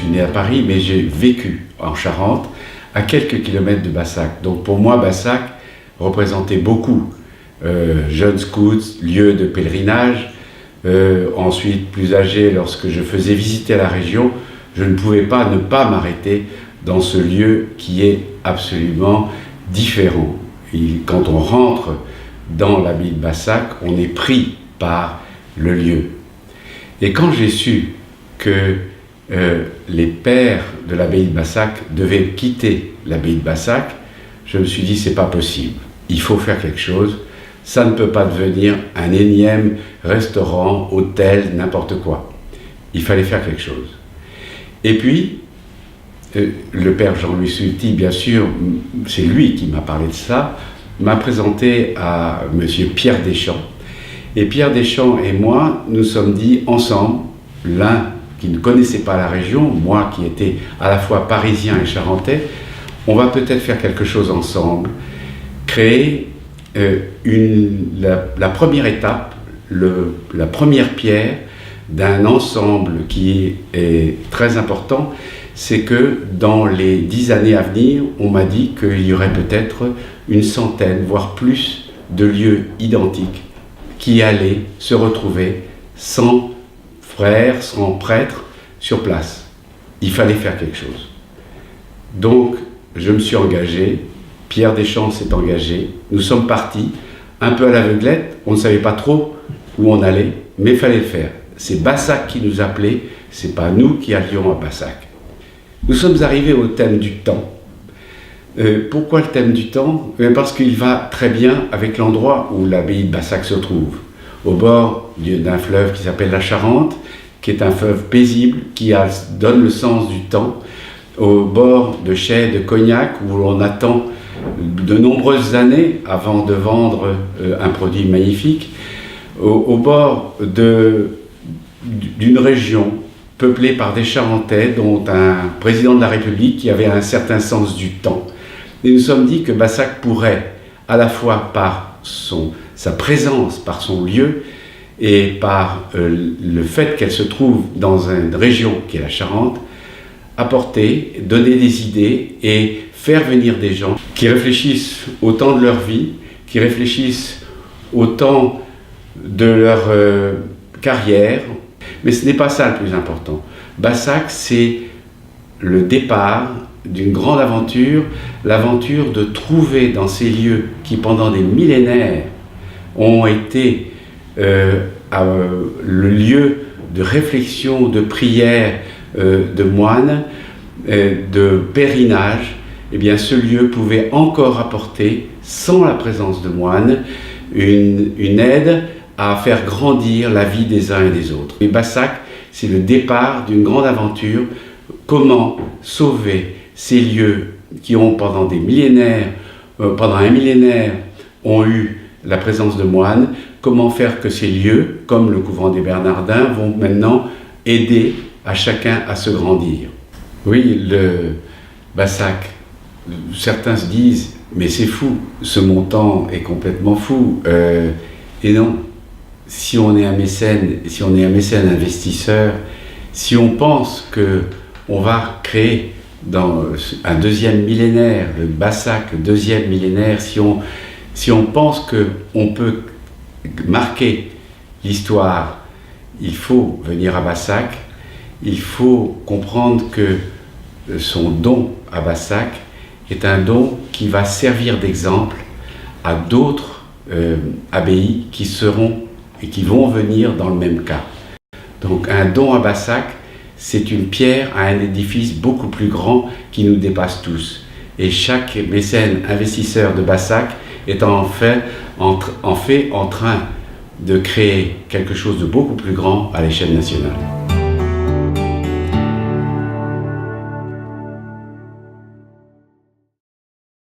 né à Paris, mais j'ai vécu en Charente, à quelques kilomètres de Bassac. Donc pour moi, Bassac représentait beaucoup. Jeunes scouts, lieu de pèlerinage. Ensuite, plus âgé, lorsque je faisais visiter la région, je ne pouvais pas ne pas m'arrêter dans ce lieu qui est absolument différent. Et quand on rentre dans l'abbaye de Bassac, on est pris par le lieu. Et quand j'ai su que les pères de l'abbaye de Bassac devaient quitter l'abbaye de Bassac, je me suis dit, c'est pas possible, il faut faire quelque chose. Ça ne peut pas devenir un énième restaurant, hôtel, n'importe quoi. Il fallait faire quelque chose. Et puis, le père Jean-Louis Sulty, bien sûr, c'est lui qui m'a parlé de ça, m'a présenté à monsieur Pierre Deschamps. Et Pierre Deschamps et moi, nous sommes dit ensemble, l'un qui ne connaissait pas la région, moi qui étais à la fois parisien et charentais, on va peut-être faire quelque chose ensemble, créer la première étape, la première pierre d'un ensemble qui est très important. C'est que dans les 10 années à venir, on m'a dit qu'il y aurait peut-être une centaine, voire plus, de lieux identiques qui allaient se retrouver sans frères, sans prêtres sur place. Il fallait faire quelque chose. Donc, je me suis engagé, Pierre Deschamps s'est engagé, nous sommes partis, un peu à l'aveuglette, on ne savait pas trop où on allait, mais il fallait le faire. C'est Bassac qui nous appelait, c'est pas nous qui allions à Bassac. Nous sommes arrivés au thème du temps. Pourquoi le thème du temps ? Parce qu'il va très bien avec l'endroit où l'abbaye de Bassac se trouve, au bord d'un fleuve qui s'appelle la Charente, qui est un fleuve paisible, qui donne le sens du temps, au bord de chais de Cognac, où on attend de nombreuses années avant de vendre un produit magnifique, au bord d'une région peuplée par des Charentais, dont un président de la République qui avait un certain sens du temps. Et nous sommes dit que Bassac pourrait, à la fois par sa présence, par son lieu, et par le fait qu'elle se trouve dans une région qui est la Charente, apporter, donner des idées et faire venir des gens qui réfléchissent au temps de leur vie, qui réfléchissent au temps de leur carrière. Mais ce n'est pas ça le plus important. Bassac, c'est le départ d'une grande aventure, l'aventure de trouver dans ces lieux qui, pendant des millénaires, ont été le lieu de réflexion, de prière de moines, de pèlerinage. Eh bien, ce lieu pouvait encore apporter, sans la présence de moines, une aide à faire grandir la vie des uns et des autres. Et Bassac, c'est le départ d'une grande aventure. Comment sauver ces lieux qui ont pendant des millénaires, pendant un millénaire, ont eu la présence de moines. Comment faire que ces lieux, comme le couvent des Bernardins, vont maintenant aider à chacun à se grandir. Oui, le Bassac, certains se disent, mais c'est fou, ce montant est complètement fou. Et non. Si on est un mécène, investisseur, si on pense qu'on va créer dans un deuxième millénaire, le Bassac, le deuxième millénaire, si on pense qu'on peut marquer l'histoire, il faut venir à Bassac, il faut comprendre que son don à Bassac est un don qui va servir d'exemple à d'autres abbayes qui seront et qui vont venir dans le même cas. Donc un don à Bassac, c'est une pierre à un édifice beaucoup plus grand qui nous dépasse tous. Et chaque mécène investisseur de Bassac est en train de créer quelque chose de beaucoup plus grand à l'échelle nationale.